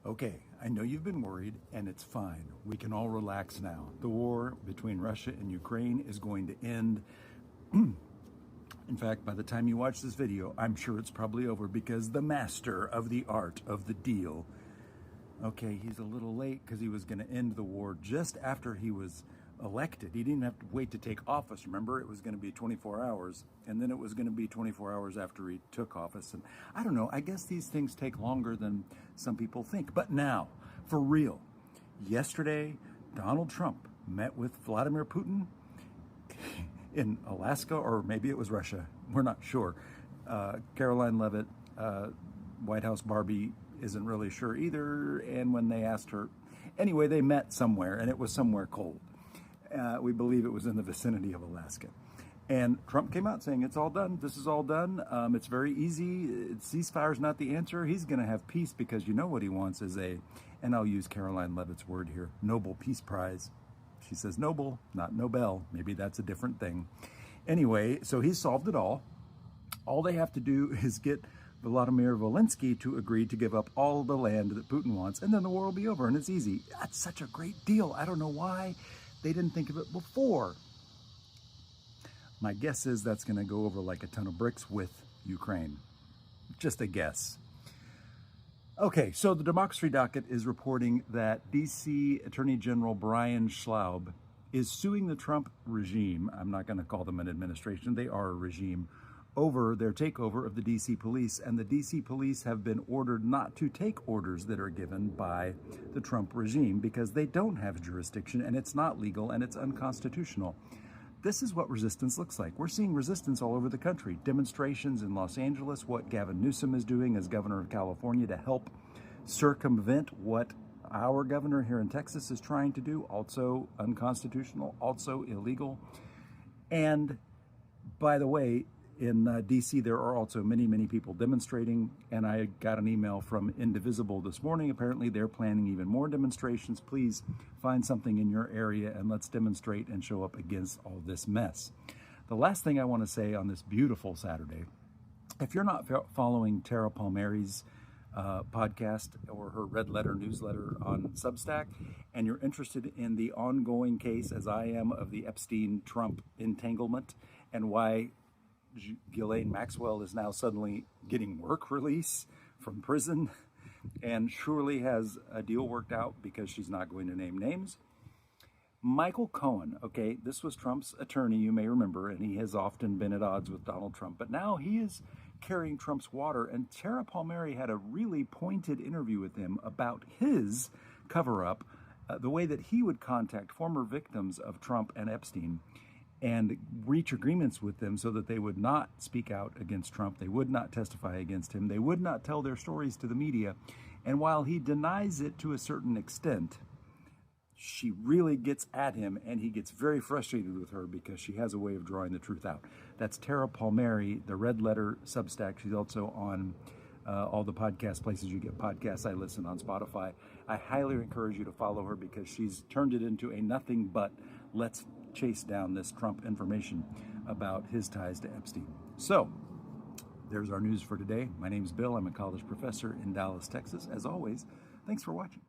Okay, I know you've been worried, and it's fine. We can all relax now. The war between Russia and Ukraine is going to end. In fact, by the time you watch this video, I'm sure it's probably over because the master of the art of the deal, okay, he's a little late because he was going to end the war just after he was elected. He didn't have to wait to take office. Remember, it was going to be 24 hours, and then it was going to be 24 hours after he took office. And I don't know, I guess these things take longer than some people think. But now, for real, yesterday, Donald Trump met with Vladimir Putin in Alaska, or maybe it was Russia. We're not sure. Caroline Leavitt, White House Barbie, isn't really sure either. And when they asked her, anyway, they met somewhere, and it was somewhere cold. We believe it was in the vicinity of Alaska. And Trump came out saying, it's all done. This is all done. It's very easy. Ceasefire's not the answer. He's going to have peace because you know what he wants is and I'll use Caroline Leavitt's word here, Nobel Peace Prize. She says Nobel, not Nobel. Maybe that's a different thing. Anyway, so he's solved it all. All they have to do is get Volodymyr Zelensky to agree to give up all the land that Putin wants, and then the war will be over, and it's easy. That's such a great deal. I don't know why they didn't think of it before. My guess is that's going to go over like a ton of bricks with Ukraine. Just a guess. Okay, so the Democracy Docket is reporting that D.C. Attorney General Brian Schlaub is suing the Trump regime. I'm not going to call them an administration. They are a regime over their takeover of the D.C. police. And the D.C. police have been ordered not to take orders that are given by the Trump regime because they don't have jurisdiction and it's not legal and it's unconstitutional. This is what resistance looks like. We're seeing resistance all over the country. Demonstrations in Los Angeles, what Gavin Newsom is doing as governor of California to help circumvent what our governor here in Texas is trying to do, also unconstitutional, also illegal. And by the way, in D.C., there are also many, many people demonstrating, and I got an email from Indivisible this morning. Apparently, they're planning even more demonstrations. Please find something in your area, and let's demonstrate and show up against all this mess. The last thing I want to say on this beautiful Saturday, if you're not following Tara Palmieri's podcast or her Red Letter newsletter on Substack, and you're interested in the ongoing case, as I am, of the Epstein-Trump entanglement and why Ghislaine Maxwell is now suddenly getting work release from prison and surely has a deal worked out because she's not going to name names. Michael Cohen, okay, this was Trump's attorney, you may remember, and he has often been at odds with Donald Trump, but now he is carrying Trump's water, and Tara Palmieri had a really pointed interview with him about his cover-up, the way that he would contact former victims of Trump and Epstein and reach agreements with them so that they would not speak out against Trump, they would not testify against him, they would not tell their stories to the media. And while he denies it to a certain extent, she really gets at him, and he gets very frustrated with her because she has a way of drawing the truth out. That's Tara Palmieri, the Red Letter Substack. She's also on all the podcast places you get podcasts. I listen on Spotify. I highly encourage you to follow her because she's turned it into a nothing but let's chase down this Trump information about his ties to Epstein. So there's our news for today. My name's Bill. I'm a college professor in Dallas, Texas. As always, thanks for watching.